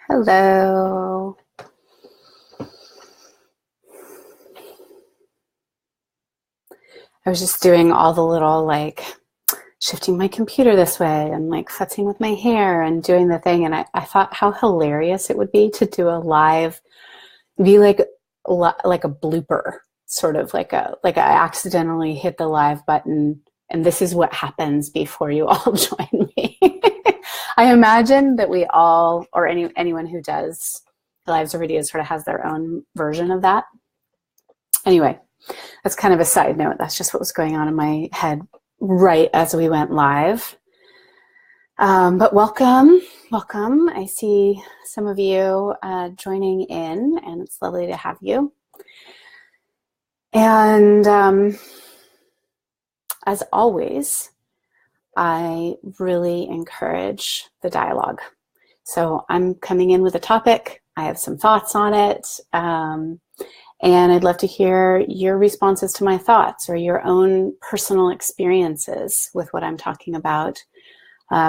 Hello. I was just doing all the little shifting my computer this way and futzing with my hair and doing the thing. And I thought how hilarious it would be to do a live, be like a blooper, sort of like I accidentally hit the live button and this is what happens before you all join me. I imagine that we all, or anyone who does lives or videos sort of has their own version of that. Anyway, that's kind of a side note. That's just what was going on in my head right as we went live. But welcome. I see some of you joining in, and it's lovely to have you. And as always, I really encourage the dialogue. So I'm coming in with a topic. I have some thoughts on it. And I'd love to hear your responses to my thoughts or your own personal experiences with what I'm talking about.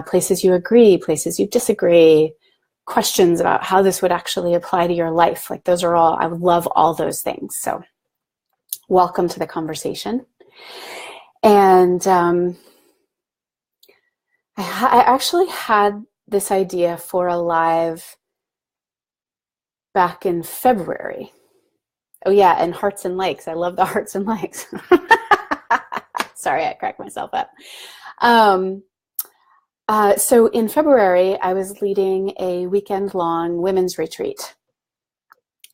Places you agree, places you disagree, questions about how this would actually apply to your life. Like those are all, I would love all those things. So welcome to the conversation. And I actually had this idea for a live back in February. Oh yeah, and hearts and likes. I love the hearts and likes. Sorry, I cracked myself up. So in February, I was leading a weekend-long women's retreat.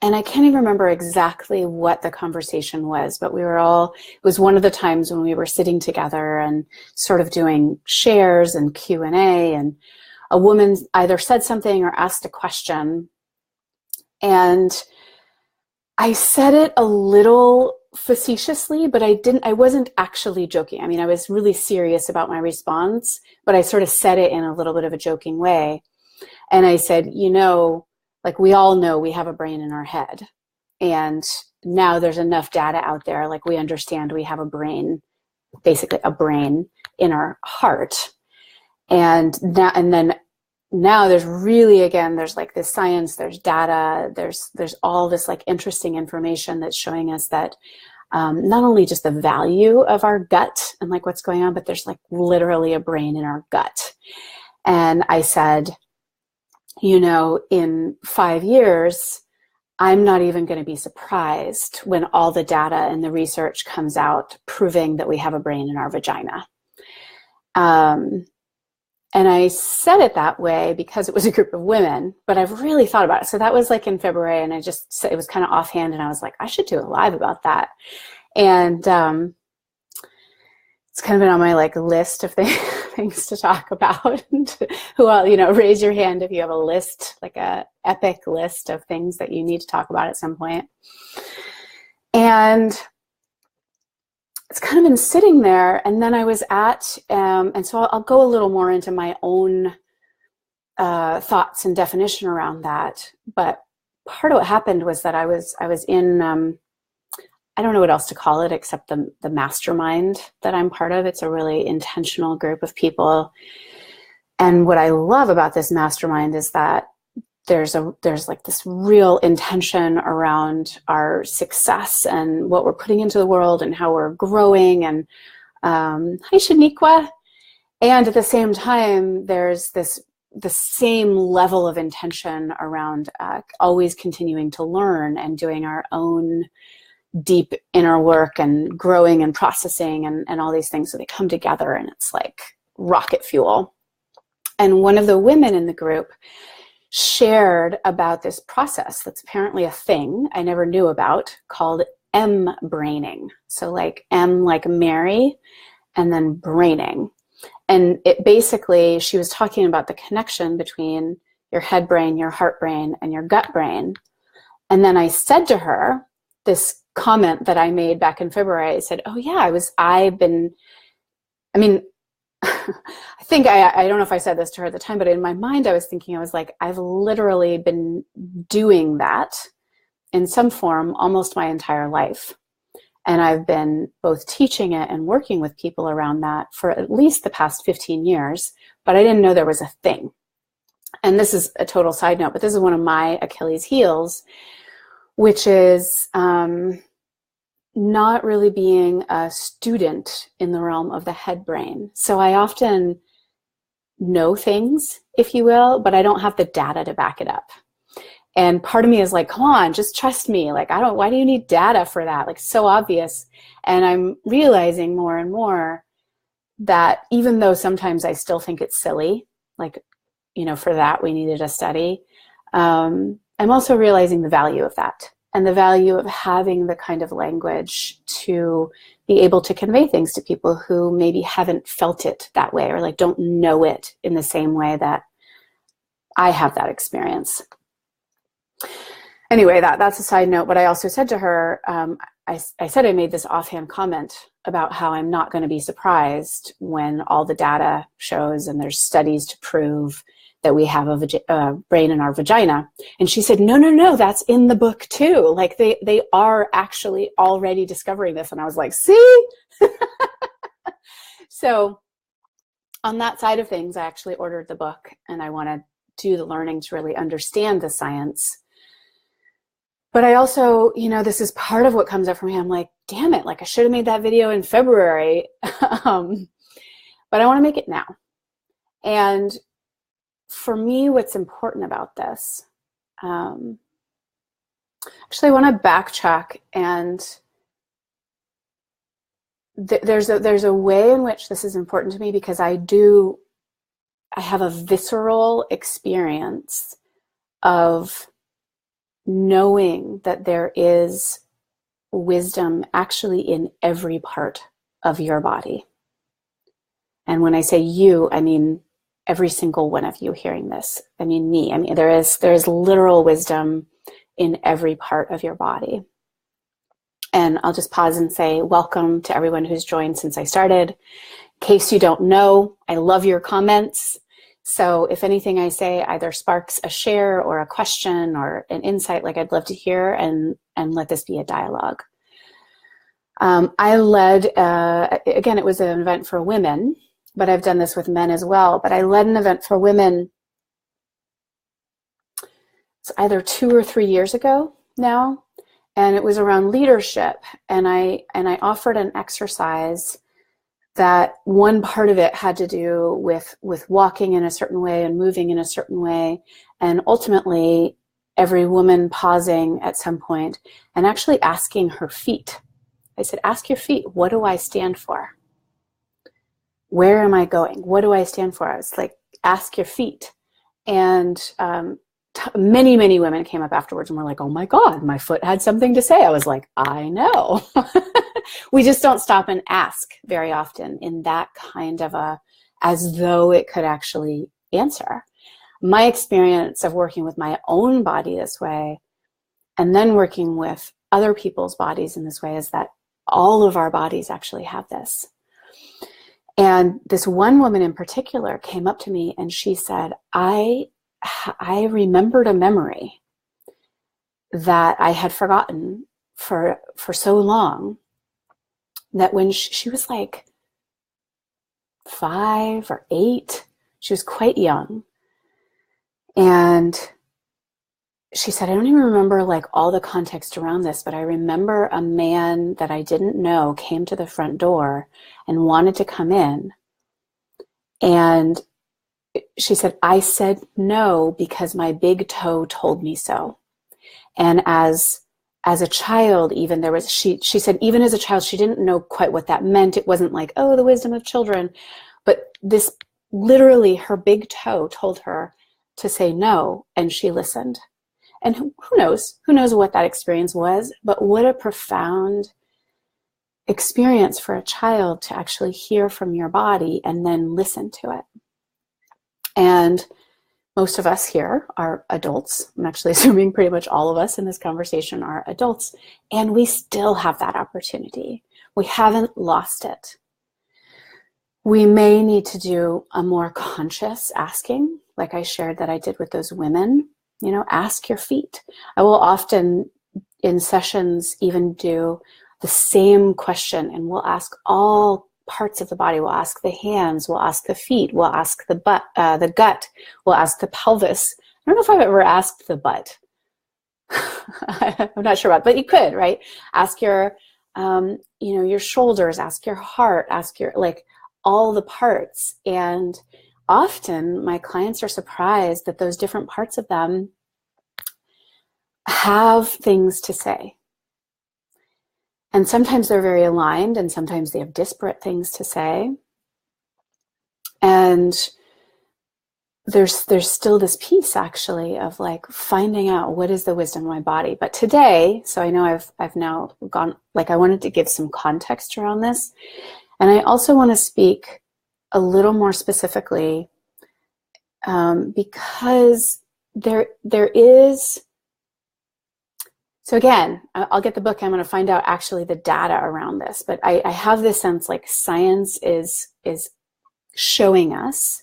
And I can't even remember exactly what the conversation was, but it was one of the times when we were sitting together and sort of doing shares and Q&A, and a woman either said something or asked a question. And I said it a little facetiously, but I wasn't actually joking. I mean, I was really serious about my response, but I sort of said it in a little bit of a joking way. And I said, we all know we have a brain in our head. And now there's enough data out there, we understand we have a brain, basically a brain in our heart. And then now there's really, again, there's this science, there's data, there's all this interesting information that's showing us that not only just the value of our gut and what's going on, but there's literally a brain in our gut. And I said, in 5 years, I'm not even going to be surprised when all the data and the research comes out proving that we have a brain in our vagina. And I said it that way because it was a group of women, but I've really thought about it. So that was in February, and it was kind of offhand, and I was like, I should do a live about that. And it's kind of been on my list of things to talk about. Who else, raise your hand if you have a list, a epic list of things that you need to talk about at some point. And it's kind of been sitting there, and then I was and so I'll go a little more into my own thoughts and definition around that. But part of what happened was that I was in, I don't know what else to call it except the mastermind that I'm part of. It's a really intentional group of people. And what I love about this mastermind is that there's this real intention around our success and what we're putting into the world and how we're growing. And hi, Shaniqua. And at the same time, there's the same level of intention around always continuing to learn and doing our own deep inner work and growing and processing and all these things. So they come together, and it's like rocket fuel. And one of the women in the group shared about this process that's apparently a thing I never knew about called M-braining. So M like Mary, and then braining. And it basically, she was talking about the connection between your head brain, your heart brain, and your gut brain. And then I said to her this comment that I made back in February. I said, oh yeah, I think I don't know if I said this to her at the time, but in my mind I was thinking, I've literally been doing that in some form almost my entire life. And I've been both teaching it and working with people around that for at least the past 15 years, but I didn't know there was a thing. and this is a total side note, but this is one of my Achilles heels, which is not really being a student in the realm of the head brain. So I often know things, if you will, but I don't have the data to back it up. And part of me is like, come on, just trust me. Like, why do you need data for that? Like, so obvious. And I'm realizing more and more that even though sometimes I still think it's silly, like, for that we needed a study, I'm also realizing the value of that and the value of having the kind of language to be able to convey things to people who maybe haven't felt it that way, or like don't know it in the same way that I have that experience. Anyway, that's a side note. But I also said to her, I said I made this offhand comment about how I'm not going to be surprised when all the data shows and there's studies to prove that we have a brain in our vagina. And she said, no, that's in the book too. Like they are actually already discovering this. And I was like, see? So on that side of things, I actually ordered the book, and I want to do the learning to really understand the science. But I also, this is part of what comes up for me. I'm like, damn it, like I should have made that video in February. But I want to make it now. And for me, what's important about this, actually I want to backtrack, and there's a way in which this is important to me, because I have a visceral experience of knowing that there is wisdom actually in every part of your body. And when I say you, I mean every single one of you hearing this. I mean me. I mean there is literal wisdom in every part of your body. And I'll just pause and say welcome to everyone who's joined since I started. In case you don't know, I love your comments. So if anything I say either sparks a share or a question or an insight, like I'd love to hear, and let this be a dialogue. I led, again, it was an event for women, but I've done this with men as well. But I led an event for women, it's either 2 or 3 years ago now, and it was around leadership. And I offered an exercise that one part of it had to do with walking in a certain way and moving in a certain way, and ultimately every woman pausing at some point and actually asking her feet. I said, ask your feet, what do I stand for? Where am I going? What do I stand for? I was like, ask your feet. And many, many women came up afterwards and were like, oh my God, my foot had something to say. I was like, I know. We just don't stop and ask very often in that kind of as though it could actually answer. My experience of working with my own body this way, and then working with other people's bodies in this way, is that all of our bodies actually have this. And this one woman in particular came up to me and she said, I remembered a memory that I had forgotten for so long, that when she was like 5 or 8, she was quite young. And she said, I don't even remember like all the context around this, but I remember a man that I didn't know came to the front door and wanted to come in. And she said, I said no because my big toe told me so. And as a child, even there was, she said, even as a child, she didn't know quite what that meant. It wasn't like, oh, the wisdom of children. But this, literally, her big toe told her to say no, and she listened. And who knows what that experience was, but what a profound experience for a child to actually hear from your body and then listen to it. And most of us here are adults. I'm actually assuming pretty much all of us in this conversation are adults, and we still have that opportunity. We haven't lost it. We may need to do a more conscious asking, like I shared that I did with those women. Ask your feet. I will often in sessions even do the same question, and we'll ask all parts of the body. We'll ask the hands, we'll ask the feet, we'll ask the butt, the gut, we'll ask the pelvis. I don't know if I've ever asked the butt. I'm not sure about, but you could, right? Ask your, your shoulders, ask your heart, ask your, like, all the parts. And often my clients are surprised that those different parts of them have things to say. And sometimes they're very aligned, and sometimes they have disparate things to say. And there's still this piece, actually, of like finding out what is the wisdom of my body. But today, so I know I've now gone, like, I wanted to give some context around this. And I also want to speak a little more specifically because there is, so again, I'll get the book. I'm going to find out actually the data around this. But I have this sense like science is showing us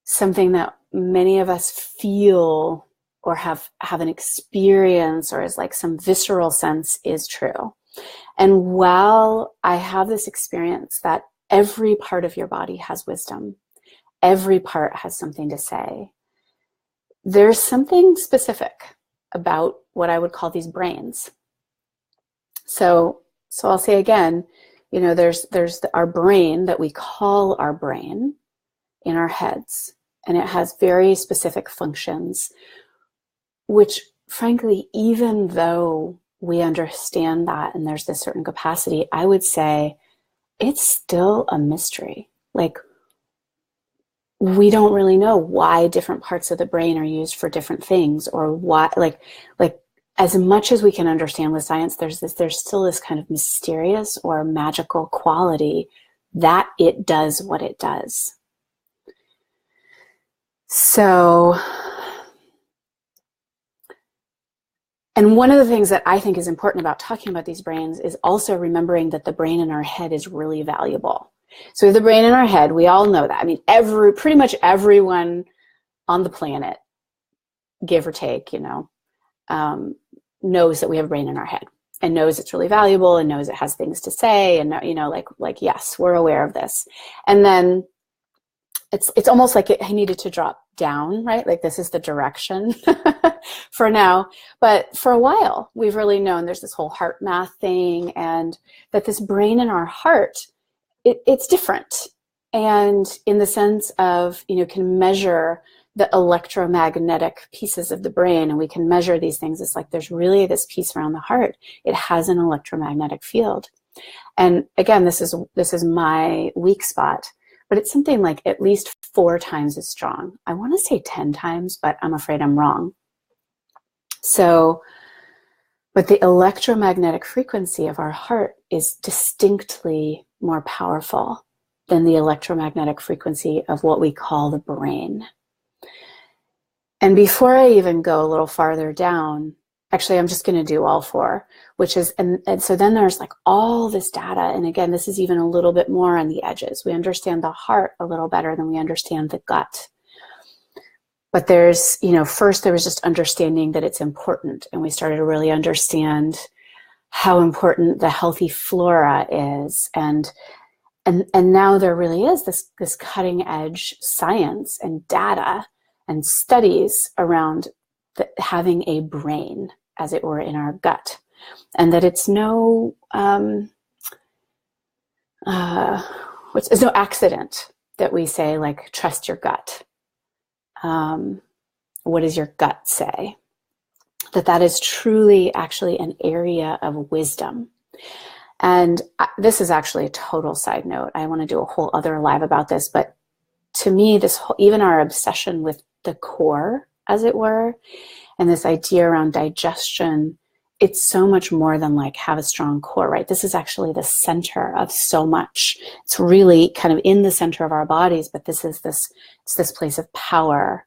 something that many of us feel or have an experience, or is like some visceral sense is true. And while I have this experience that every part of your body has wisdom, every part has something to say, there's something specific about what I would call these brains. So I'll say again, there's our brain that we call our brain in our heads, and it has very specific functions, which frankly, even though we understand that and there's this certain capacity, I would say it's still a mystery. Like, we don't really know why different parts of the brain are used for different things, or why, like as much as we can understand with science, there's still this kind of mysterious or magical quality that it does what it does. So, and one of the things that I think is important about talking about these brains is also remembering that the brain in our head is really valuable. So we have the brain in our head, we all know that. I mean, pretty much everyone on the planet, give or take, knows that we have a brain in our head, and knows it's really valuable, and knows it has things to say, and like yes, we're aware of this. And then it's almost like I needed to drop down, right? Like, this is the direction for now. But for a while, we've really known there's this whole heart math thing, and that this brain in our heart, it's different. And in the sense of, can measure the electromagnetic pieces of the brain, and we can measure these things. It's like there's really this piece around the heart. It has an electromagnetic field. And again, this is my weak spot, but it's something like at least 4 times as strong. I want to say 10 times, but I'm afraid I'm wrong. So, but the electromagnetic frequency of our heart is distinctly more powerful than the electromagnetic frequency of what we call the brain. And before I even go a little farther down, actually, I'm just going to do all 4, which is, and so then there's like all this data. And again, this is even a little bit more on the edges. We understand the heart a little better than we understand the gut. But there's, first there was just understanding that it's important. And we started to really understand how important the healthy flora is. And now there really is this cutting edge science and data and studies around having a brain, as it were, in our gut. And that it's no, it's no accident that we say, like, trust your gut. What does your gut say? That is truly actually an area of wisdom. And this is actually a total side note. I want to do a whole other live about this, but to me, this whole, even our obsession with the core, as it were, and this idea around digestion, it's so much more than like have a strong core, right? This is actually the center of so much. It's really kind of in the center of our bodies, but it's this place of power.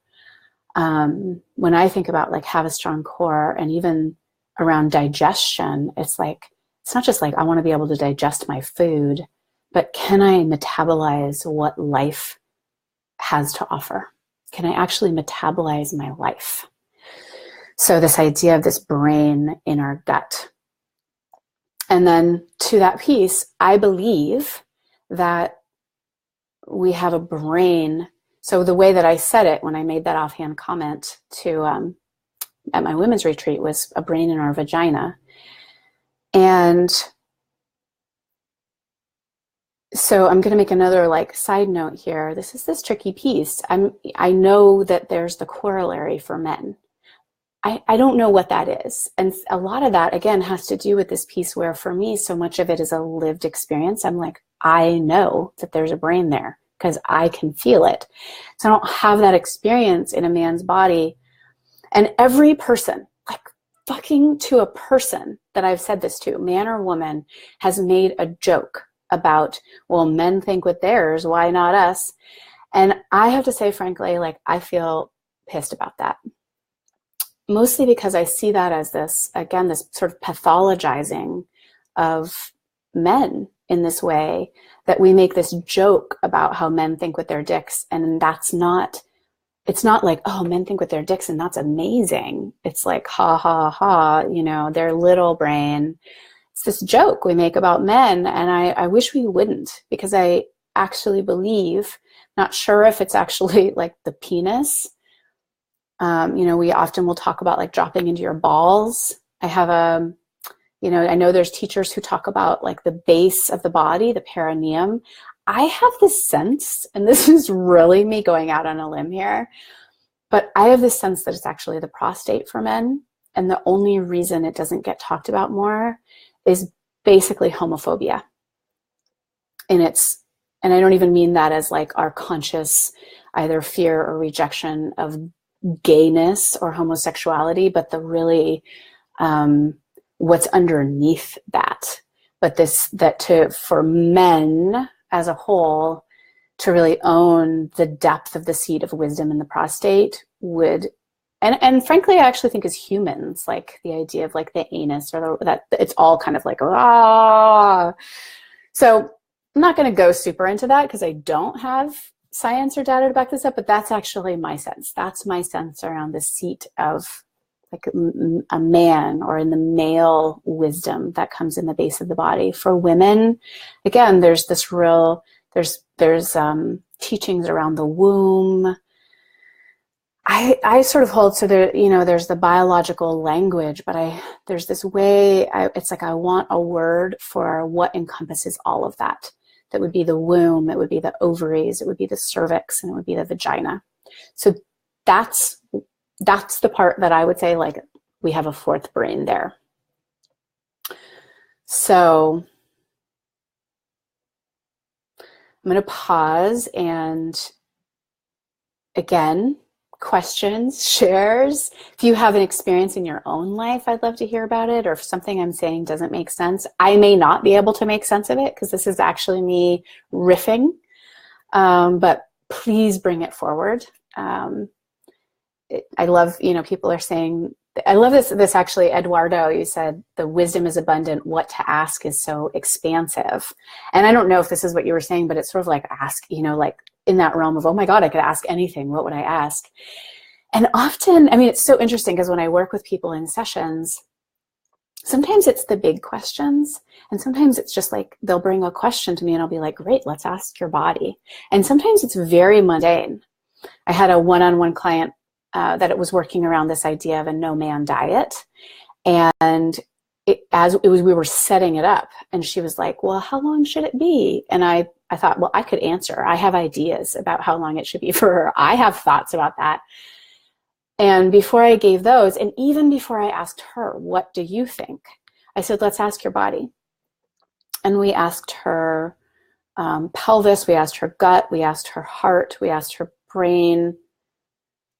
When I think about like have a strong core, and even around digestion, it's like, it's not just like I want to be able to digest my food, but can I metabolize what life has to offer? Can I actually metabolize my life? So this idea of this brain in our gut. And then to that piece, I believe that we have a brain. So the way that I said it when I made that offhand comment to at my women's retreat was a brain in our vagina. And so I'm going to make another like side note here. This is this tricky piece. I know that there's the corollary for men. I don't know what that is. And a lot of that, again, has to do with this piece where for me, so much of it is a lived experience. I'm like, I know that there's a brain there because I can feel it. So I don't have that experience in a man's body. And every person, like fucking to a person that I've said this to, man or woman, has made a joke about, well, men think with theirs, why not us? And I have to say, frankly, like I feel pissed about that. Mostly because I see that as this, again, this sort of pathologizing of men in this way, that we make this joke about how men think with their dicks. And that's not, it's not like, oh, men think with their dicks and that's amazing. It's like, ha, ha, ha, you know, their little brain. It's this joke we make about men. And I wish we wouldn't, because I actually believe, not sure if it's actually like the penis. You know, we often will talk about like dropping into your balls. I have you know, I know there's teachers who talk about like the base of the body, the perineum. I have this sense, and this is really me going out on a limb here, but I have this sense that it's actually the prostate for men. And the only reason it doesn't get talked about more is basically homophobia. And I don't even mean that as like our conscious either fear or rejection of gayness or homosexuality, but the really what's underneath that. But for men as a whole to really own the depth of the seat of wisdom in the prostate would, and frankly, I actually think as humans, like the idea of like the anus or that it's all kind of like, ah. So I'm not going to go super into that because I don't have science or data to back this up, but that's actually my sense. That's my sense around the seat of like a man, or in the male wisdom that comes in the base of the body. For women, again, there's this real, there's teachings around the womb. I sort of hold, so there, you know, there's the biological language, but there's this way, it's like I want a word for what encompasses all of that. That would be the womb, it would be the ovaries, it would be the cervix, and it would be the vagina. So that's the part that I would say, like, we have a fourth brain there. So I'm going to pause, and again, questions, shares. If you have an experience in your own life, I'd love to hear about it. Or if something I'm saying doesn't make sense, I may not be able to make sense of it because this is actually me riffing. But please bring it forward. I love, you know, people are saying, I love this actually, Eduardo, you said the wisdom is abundant, what to ask is so expansive. And I don't know if this is what you were saying, but it's sort of like ask, you know, like in that realm of, oh my God, I could ask anything. What would I ask? And often, I mean, it's so interesting because when I work with people in sessions, sometimes it's the big questions. And sometimes it's just like, they'll bring a question to me and I'll be like, great, let's ask your body. And sometimes it's very mundane. I had a one-on-one client that it was working around this idea of a no-man diet. And we were setting it up, and she was like, well, how long should it be? And I thought, well, I could answer. I have ideas about how long it should be for her. I have thoughts about that. And before I gave those, and even before I asked her, what do you think? I said, let's ask your body. And we asked her pelvis, we asked her gut, we asked her heart, we asked her brain.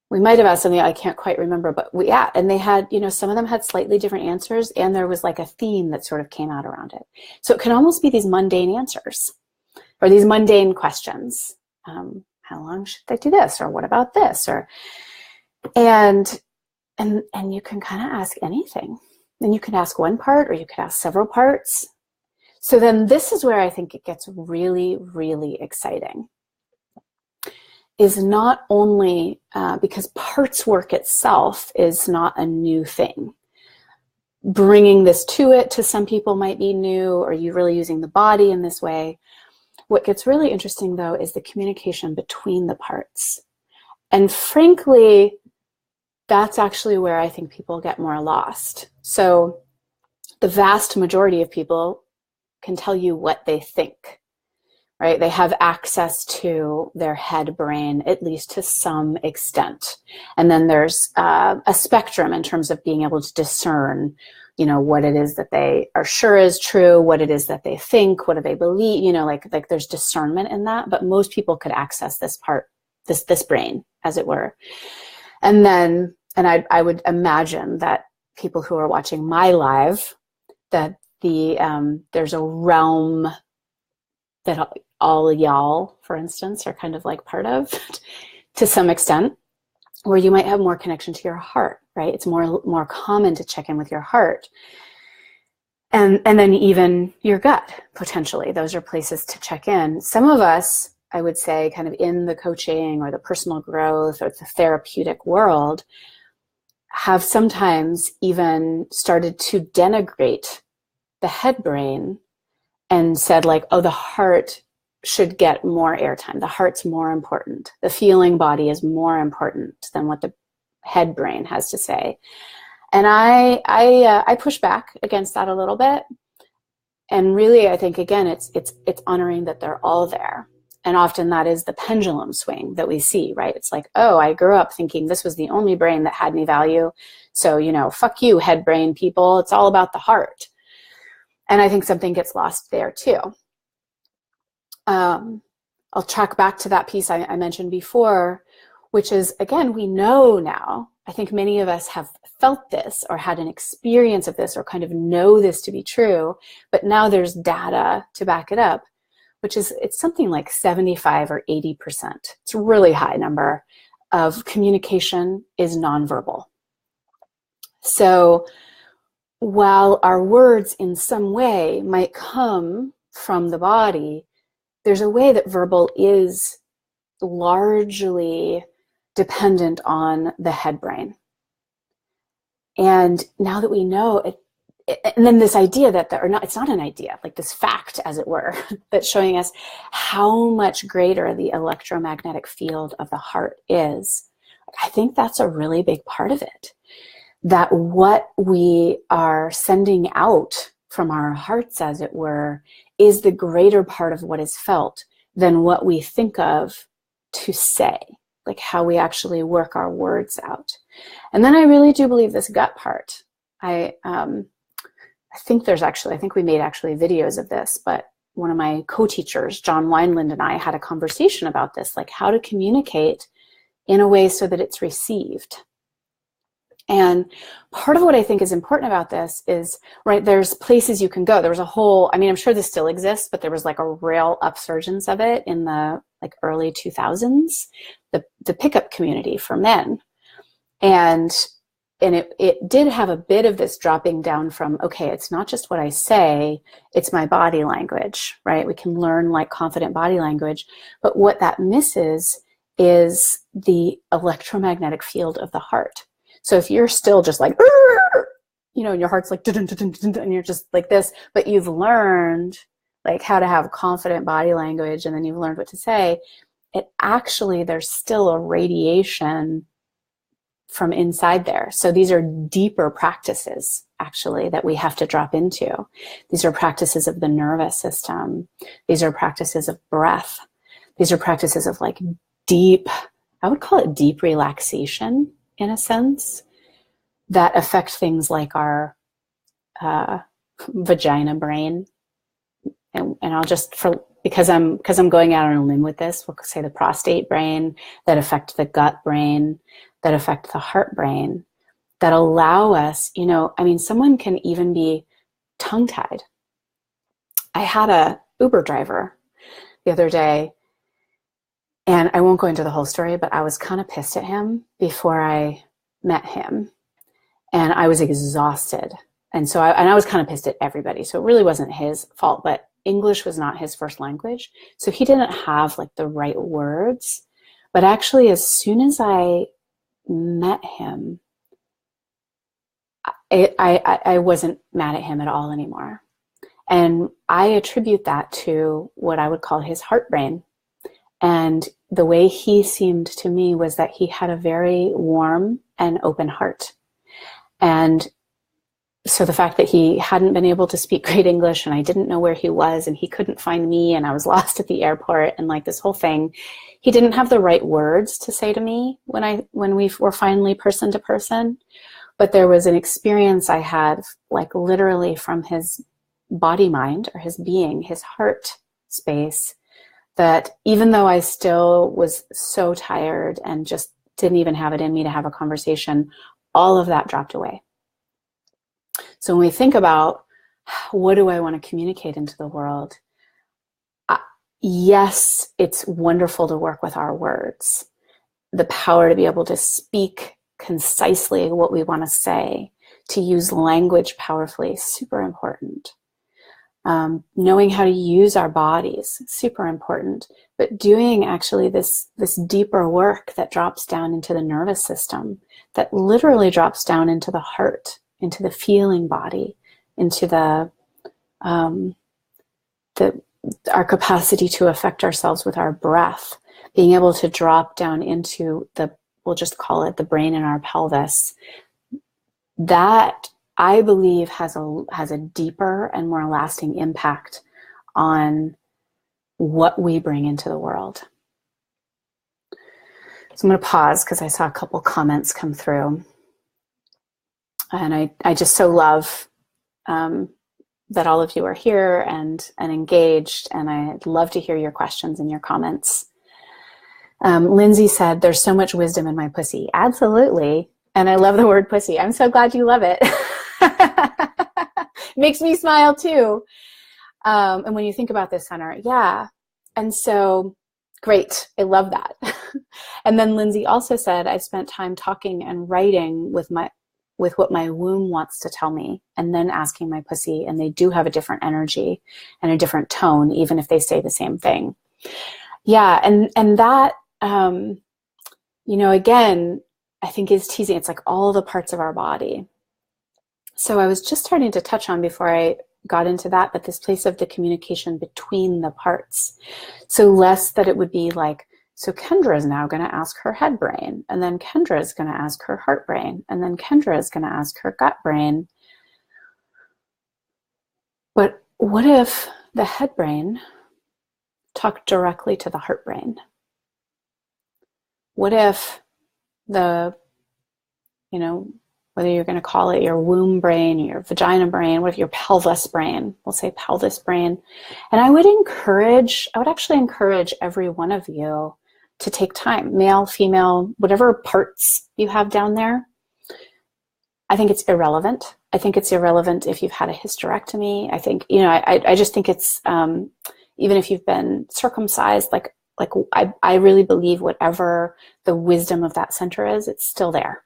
We might have asked something I can't quite remember, but yeah, and they had, you know, some of them had slightly different answers, and there was like a theme that sort of came out around it. So it can almost be these mundane answers or these mundane questions. How long should they do this? Or what about this? Or, and you can kind of ask anything. And you can ask one part, or you could ask several parts. So then this is where I think it gets really, really exciting. Is not only because parts work itself is not a new thing. Bringing this to some people might be new, or you really using the body in this way. what gets really interesting, though, is the communication between the parts. And frankly, that's actually where I think people get more lost. So the vast majority of people can tell you what they think, right? They have access to their head brain, at least to some extent. And then there's a spectrum in terms of being able to discern, you know, what it is that they are sure is true, what it is that they think, what do they believe, you know, like there's discernment in that. But most people could access this part, this brain, as it were. And then, and I would imagine that people who are watching my live, that there's a realm that all y'all, for instance, are kind of like part of to some extent, where you might have more connection to your heart, right? It's more common to check in with your heart. And then even your gut, potentially. Those are places to check in. Some of us, I would say, kind of in the coaching or the personal growth or the therapeutic world, have sometimes even started to denigrate the head brain and said, like, oh, the heart should get more airtime. The heart's more important. The feeling body is more important than what the head brain has to say. And I push back against that a little bit. And really, I think, again, it's honoring that they're all there. And often that is the pendulum swing that we see, right? It's like, oh, I grew up thinking this was the only brain that had any value. So, you know, fuck you, head brain people. It's all about the heart. And I think something gets lost there too. I'll track back to that piece I mentioned before, which is, again, we know now, I think many of us have felt this or had an experience of this or kind of know this to be true, but now there's data to back it up, which is, it's something like 75 or 80%. It's a really high number of communication is nonverbal. So while our words in some way might come from the body, there's a way that verbal is largely dependent on the head brain. And now that we know it, and then this idea that, or not, it's not an idea, like this fact, as it were, that's showing us how much greater the electromagnetic field of the heart is. I think that's a really big part of it. That what we are sending out from our hearts, as it were, is the greater part of what is felt than what we think of to say, like how we actually work our words out. And then I really do believe this gut part. I think we made actually videos of this, but one of my co-teachers, John Wineland, and I had a conversation about this, like how to communicate in a way so that it's received. And part of what I think is important about this is, right, there's places you can go. There was a whole, I mean, I'm sure this still exists, but there was like a real upsurgence of it in the like early 2000s, the pickup community for men. And it did have a bit of this dropping down from, okay, it's not just what I say, it's my body language, right? We can learn like confident body language, but what that misses is the electromagnetic field of the heart. So if you're still just like, you know, and your heart's like, and you're just like this, but you've learned like how to have confident body language, and then you've learned what to say, it actually, there's still a radiation from inside there. So these are deeper practices, actually, that we have to drop into. These are practices of the nervous system. These are practices of breath. These are practices of like deep, I would call it deep relaxation, in a sense, that affect things like our vagina brain. And I'll just, because I'm going out on a limb with this, we'll say the prostate brain, that affect the gut brain, that affect the heart brain, that allow us, you know, I mean, someone can even be tongue-tied. I had a Uber driver the other day, and I won't go into the whole story, but I was kind of pissed at him before I met him. And I was exhausted. And so I was kind of pissed at everybody. So it really wasn't his fault, but English was not his first language. So he didn't have like the right words. But actually, as soon as I met him, I wasn't mad at him at all anymore. And I attribute that to what I would call his heart brain. And the way he seemed to me was that he had a very warm and open heart. And so the fact that he hadn't been able to speak great English, and I didn't know where he was, and he couldn't find me, and I was lost at the airport, and like this whole thing, he didn't have the right words to say to me when we were finally person to person. But there was an experience I had, like literally from his body mind, or his being, his heart space, that even though I still was so tired and just didn't even have it in me to have a conversation, all of that dropped away. So when we think about what do I want to communicate into the world, yes, it's wonderful to work with our words. The power to be able to speak concisely what we want to say, to use language powerfully, super important. Knowing how to use our bodies, super important. But doing actually this deeper work that drops down into the nervous system, that literally drops down into the heart, into the feeling body, into our capacity to affect ourselves with our breath, being able to drop down into we'll just call it the brain in our pelvis. That, I believe, has a deeper and more lasting impact on what we bring into the world. So I'm going to pause because I saw a couple comments come through. And I just so love that all of you are here and engaged, and I'd love to hear your questions and your comments. Lindsay said, there's so much wisdom in my pussy. Absolutely. And I love the word pussy. I'm so glad you love it. Makes me smile too. And when you think about this center, yeah. And so great. I love that. And then Lindsay also said, I spent time talking and writing with what my womb wants to tell me, and then asking my pussy, and they do have a different energy and a different tone, even if they say the same thing. Yeah. And that, again, I think is teasing. It's like all the parts of our body. So I was just starting to touch on before I got into that, but this place of the communication between the parts. So less that it would be like, so Kendra is now going to ask her head brain, and then Kendra is going to ask her heart brain, and then Kendra is going to ask her gut brain. But what if the head brain talked directly to the heart brain? What if whether you're going to call it your womb brain, your vagina brain, what if your pelvis brain, we'll say pelvis brain. And I would actually encourage every one of you to take time, male, female, whatever parts you have down there. I think it's irrelevant. I think it's irrelevant if you've had a hysterectomy. I think, I just think it's, even if you've been circumcised, I really believe whatever the wisdom of that center is, it's still there.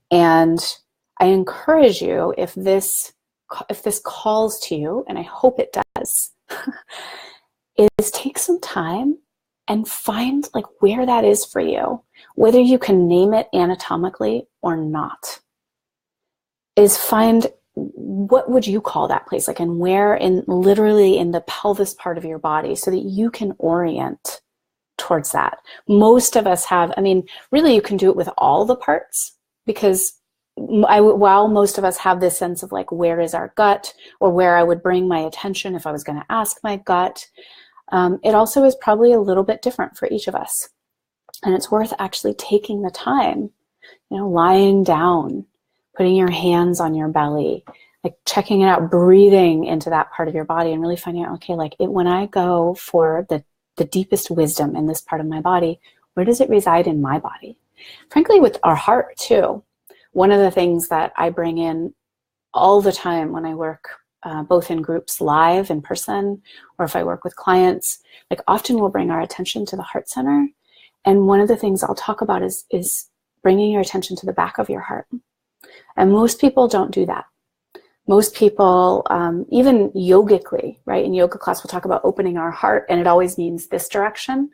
And I encourage you, if this calls to you, and I hope it does, is take some time and find where that is for you, whether you can name it anatomically or not. Is find what would you call that place, and where literally in the pelvis part of your body, so that you can orient towards that. Most of us have, really you can do it with all the parts, because while most of us have this sense of where is our gut, or where I would bring my attention if I was going to ask my gut, it also is probably a little bit different for each of us. And it's worth actually taking the time, lying down, putting your hands on your belly, checking it out, breathing into that part of your body, and really finding out, okay, when I go for the deepest wisdom in this part of my body, where does it reside in my body? Frankly, with our heart too. One of the things that I bring in all the time when I work both in groups live in person, or if I work with clients, often we'll bring our attention to the heart center. And one of the things I'll talk about is bringing your attention to the back of your heart. And most people don't do that. Most people, even yogically, right? In yoga class, we'll talk about opening our heart, and it always means this direction.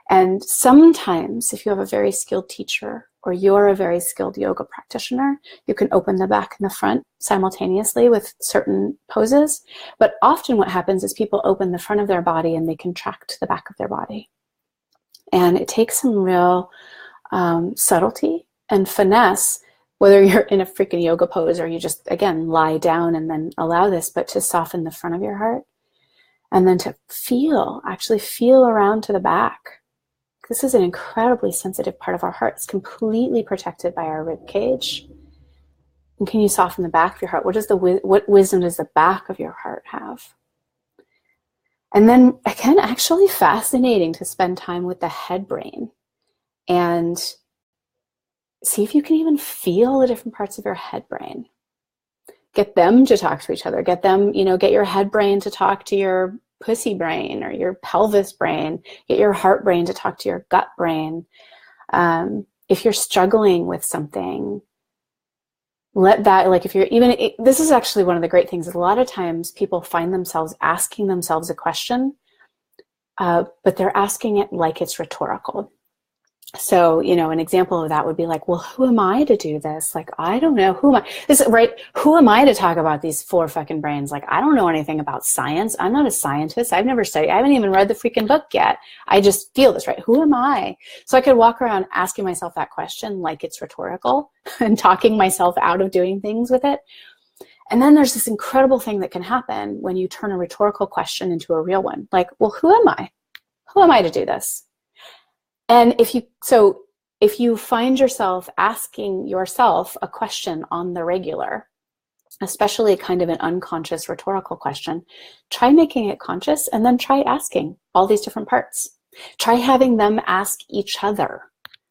And sometimes, if you have a very skilled teacher or you're a very skilled yoga practitioner, you can open the back and the front simultaneously with certain poses. But often what happens is people open the front of their body and they contract the back of their body. And it takes some real subtlety and finesse, whether you're in a freaking yoga pose or you just, again, lie down and then allow this, but to soften the front of your heart. And then to actually feel around to the back. This is an incredibly sensitive part of our heart. It's completely protected by our rib cage. And can you soften the back of your heart? What wisdom does the back of your heart have? And then, again, actually fascinating to spend time with the head brain and see if you can even feel the different parts of your head brain. Get them to talk to each other. Get them, get your head brain to talk to your pussy brain or your pelvis brain. Get your heart brain to talk to your gut brain. If you're struggling with something, let that, like if you're this is actually one of the great things is a lot of times people find themselves asking themselves a question, but they're asking it like it's rhetorical. So, an example of that would be like, well, who am I to do this? Like, I don't know. Who am I? This is right. Who am I to talk about these 4 fucking brains? Like, I don't know anything about science. I'm not a scientist. I've never studied. I haven't even read the freaking book yet. I just feel this, right? Who am I? So I could walk around asking myself that question like it's rhetorical and talking myself out of doing things with it. And then there's this incredible thing that can happen when you turn a rhetorical question into a real one. Like, well, who am I? Who am I to do this? And if you find yourself asking yourself a question on the regular, especially kind of an unconscious rhetorical question, try making it conscious and then try asking all these different parts. Try having them ask each other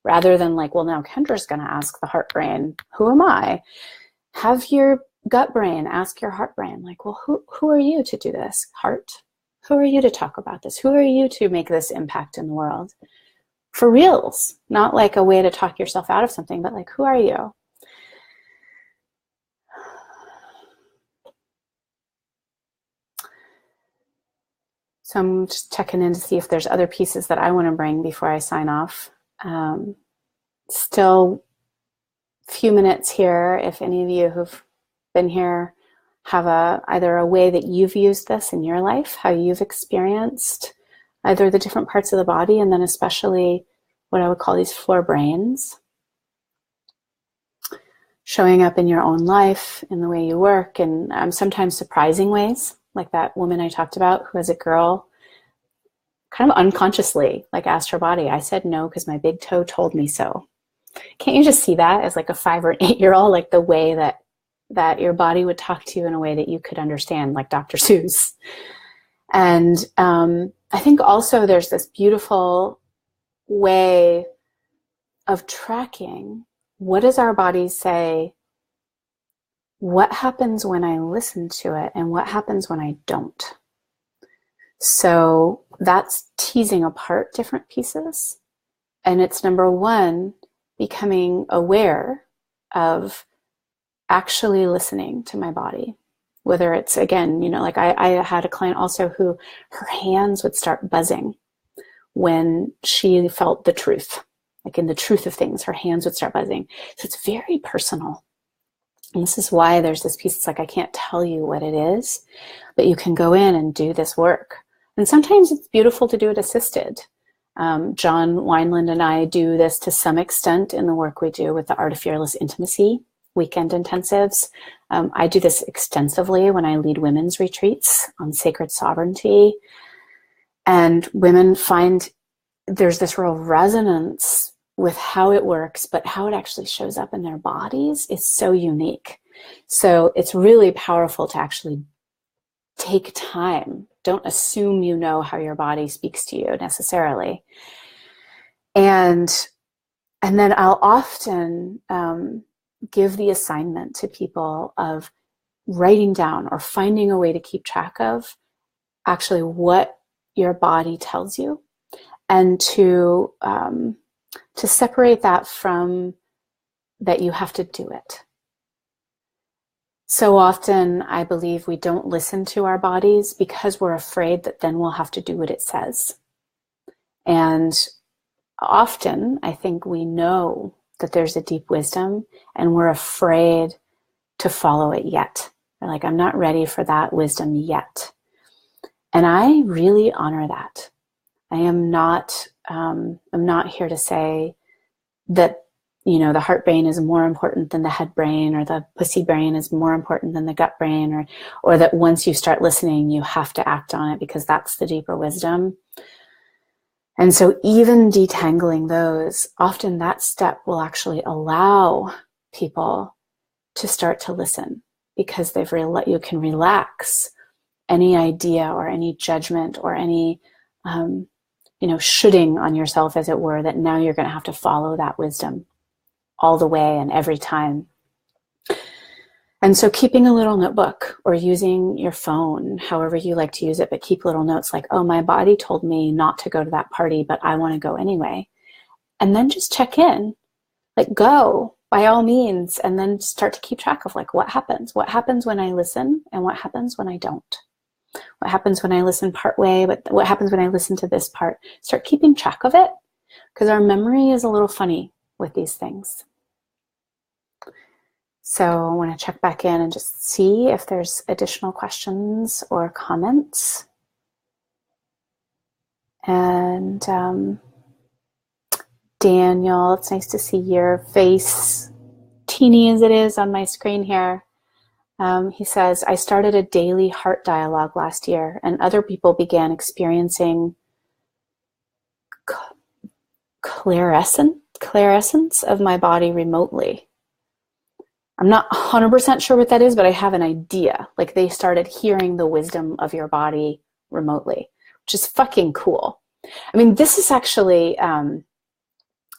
rather than like, well, now Kendra's going to ask the heart brain, who am I? Have your gut brain ask your heart brain, like, well, who are you to do this, heart? Who are you to talk about this? Who are you to make this impact in the world? For reals, not like a way to talk yourself out of something, but like, who are you? So I'm just checking in to see if there's other pieces that I want to bring before I sign off. Still a few minutes here. If any of you who've been here have either a way that you've used this in your life, how you've experienced either the different parts of the body, and then especially what I would call these 4 brains showing up in your own life, in the way you work, and sometimes surprising ways, like that woman I talked about who as a girl kind of unconsciously like asked her body. I said no because my big toe told me so. Can't you just see that as like a 5 or 8-year-old, like the way that your body would talk to you in a way that you could understand, like Dr. Seuss. And I think also there's this beautiful way of tracking, what does our body say, what happens when I listen to it, and what happens when I don't. So that's teasing apart different pieces. And it's number 1, becoming aware of actually listening to my body. Whether it's, again, like I had a client also who her hands would start buzzing when she felt the truth, like in the truth of things, her hands would start buzzing. So it's very personal. And this is why there's this piece, it's like, I can't tell you what it is, but you can go in and do this work. And sometimes it's beautiful to do it assisted. John Wineland and I do this to some extent in the work we do with the Art of Fearless Intimacy weekend intensives. I do this extensively when I lead women's retreats on sacred sovereignty. And women find there's this real resonance with how it works, but how it actually shows up in their bodies is so unique. So it's really powerful to actually take time. Don't assume you know how your body speaks to you necessarily. And then I'll often give the assignment to people of writing down or finding a way to keep track of actually what your body tells you, and to separate that from that you have to do it. So often I believe we don't listen to our bodies because we're afraid that then we'll have to do what it says. And often I think we know that there's a deep wisdom, and we're afraid to follow it yet. We're like, I'm not ready for that wisdom yet. And I really honor that. I am not, I'm not here to say that, you know, the heart brain is more important than the head brain, or the pussy brain is more important than the gut brain, or that once you start listening, you have to act on it because that's the deeper wisdom. And so even detangling those, often that step will actually allow people to start to listen, because you can relax any idea or any judgment or any, shoulding on yourself, as it were, that now you're going to have to follow that wisdom all the way and every time. And so keeping a little notebook or using your phone, however you like to use it, but keep little notes like, oh, my body told me not to go to that party, but I want to go anyway. And then just check in, like, go by all means, and then start to keep track of like what happens when I listen, and what happens when I don't. What happens when I listen part way, but what happens when I listen to this part? Start keeping track of it, because our memory is a little funny with these things. So I want to check back in and just see if there's additional questions or comments. And Daniel, it's nice to see your face, teeny as it is on my screen here. He says, I started a daily heart dialogue last year, and other people began experiencing clairescence of my body remotely. I'm not 100% sure what that is, but I have an idea. Like, they started hearing the wisdom of your body remotely, which is fucking cool. I mean, this is actually,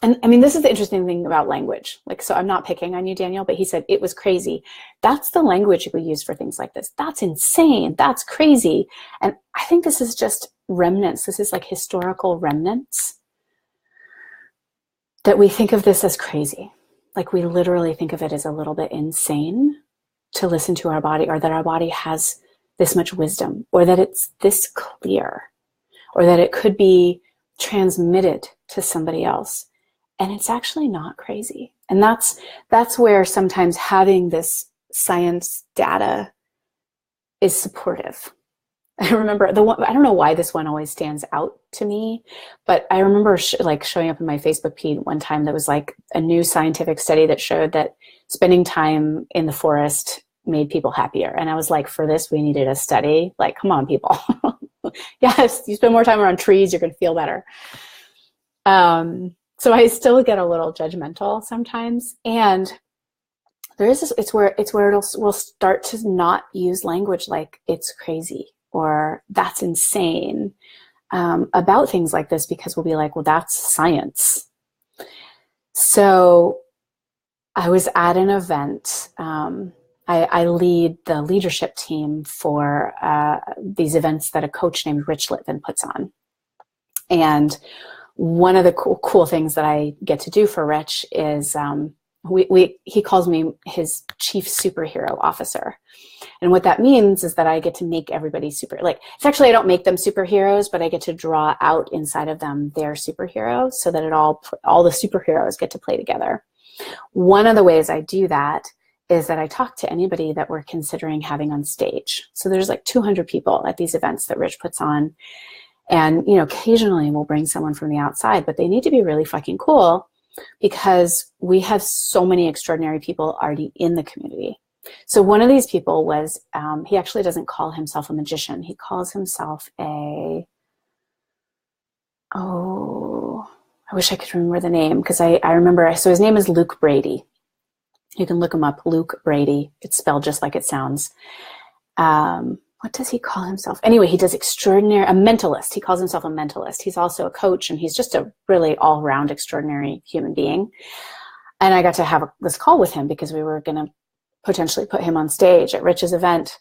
this is the interesting thing about language. Like, so I'm not picking on you, Daniel, but he said it was crazy. That's the language we use for things like this. That's insane. That's crazy. And I think this is just remnants. This is like historical remnants that we think of this as crazy. Like, we literally think of it as a little bit insane to listen to our body, or that our body has this much wisdom, or that it's this clear, or that it could be transmitted to somebody else. And it's actually not crazy. And that's where sometimes having this science data is supportive. I remember I don't know why this one always stands out to me, but I remember showing up in my Facebook feed one time that was like a new scientific study that showed that spending time in the forest made people happier. And I was like, for this, we needed a study. Like, come on, people. Yes, you spend more time around trees, you're going to feel better. So I still get a little judgmental sometimes. And there is this, it's where we'll start to not use language like it's crazy or that's insane about things like this, because we'll be like, well, that's science. So I was at an event. I lead the leadership team for these events that a coach named Rich Litvin puts on. And one of the cool things that I get to do for Rich is he calls me his chief superhero officer. And what that means is that I get to make everybody it's actually, I don't make them superheroes, but I get to draw out inside of them their superheroes so that all the superheroes get to play together. One of the ways I do that is that I talk to anybody that we're considering having on stage. So there's like 200 people at these events that Rich puts on. And, occasionally we'll bring someone from the outside, but they need to be really fucking cool, because we have so many extraordinary people already in the community. So one of these people was, he actually doesn't call himself a magician. He calls himself I wish I could remember the name, because I remember, so his name is Luke Brady. You can look him up, Luke Brady. It's spelled just like it sounds. What does he call himself? Anyway, he does a mentalist. He calls himself a mentalist. He's also a coach, and he's just a really all-round extraordinary human being. And I got to have this call with him because we were going to potentially put him on stage at Rich's event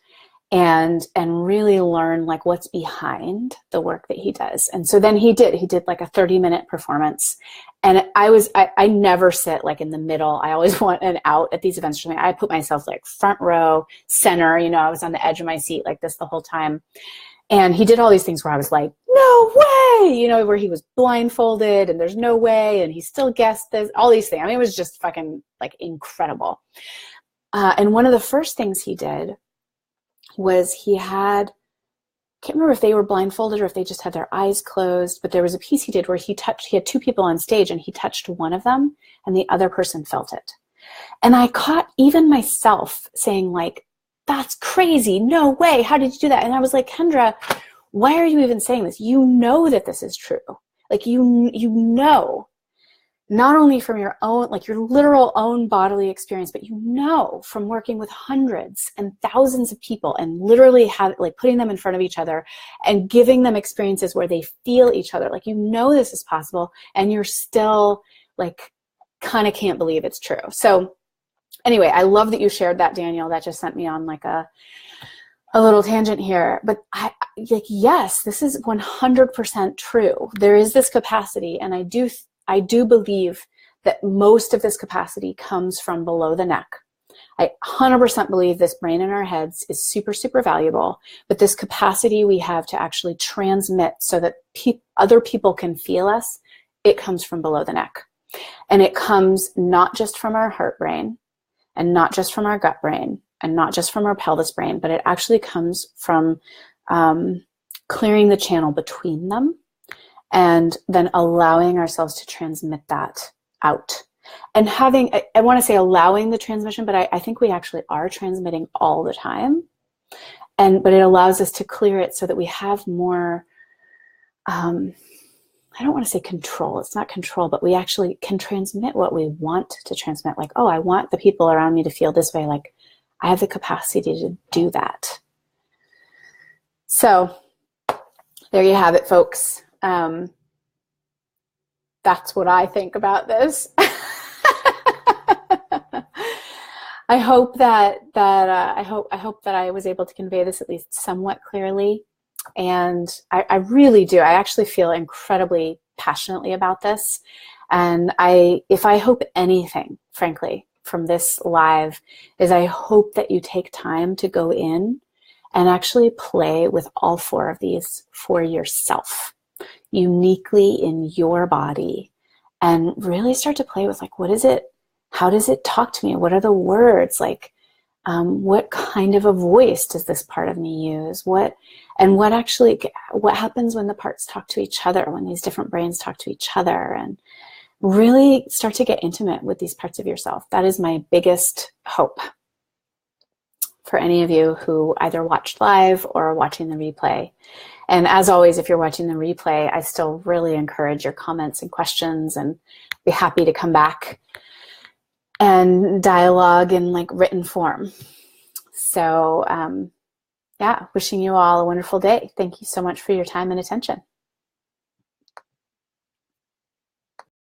and really learn like what's behind the work that he does. And so then he did like a 30-minute performance. And I never sit like in the middle. I always want an out at these events. I put myself like front row, center, I was on the edge of my seat like this the whole time. And he did all these things where I was like, no way, you know, where he was blindfolded and there's no way, and he still guessed this, all these things. I mean, it was just fucking like incredible. And one of the first things he did was he had, can't remember if they were blindfolded or if they just had their eyes closed, but there was a piece he did where he had two people on stage and he touched one of them and the other person felt it. And I caught even myself saying like, that's crazy, no way, how did you do that? And I was like, Kendra, why are you even saying this? You know that this is true. Like you know, not only from your own, like your literal own bodily experience, but you know from working with hundreds and thousands of people and literally putting them in front of each other and giving them experiences where they feel each other. Like, you know, this is possible and you're still like, kind of can't believe it's true. So anyway, I love that you shared that, Daniel. That just sent me on like a little tangent here. But yes, this is 100% true. There is this capacity, and I do believe that most of this capacity comes from below the neck. I 100% believe this brain in our heads is super, super valuable, but this capacity we have to actually transmit so that other people can feel us, it comes from below the neck. And it comes not just from our heart brain, and not just from our gut brain, and not just from our pelvis brain, but it actually comes from clearing the channel between them and then allowing ourselves to transmit that out. And having, I want to say allowing the transmission, but I think we actually are transmitting all the time. But it allows us to clear it so that we have more, I don't want to say control, it's not control, but we actually can transmit what we want to transmit. Like, oh, I want the people around me to feel this way. Like, I have the capacity to do that. So there you have it, folks. That's what I think about this. I hope that I was able to convey this at least somewhat clearly. And I really do. I actually feel incredibly passionately about this. And if I hope anything, frankly, from this live, is I hope that you take time to go in and actually play with all four of these for yourself, uniquely in your body, and really start to play with like, what is it? How does it talk to me? What are the words? Like, what kind of a voice does this part of me use? What happens when the parts talk to each other, when these different brains talk to each other, and really start to get intimate with these parts of yourself. That is my biggest hope for any of you who either watched live or are watching the replay. And as always, if you're watching the replay, I still really encourage your comments and questions, and be happy to come back and dialogue in like written form. So yeah, wishing you all a wonderful day. Thank you so much for your time and attention.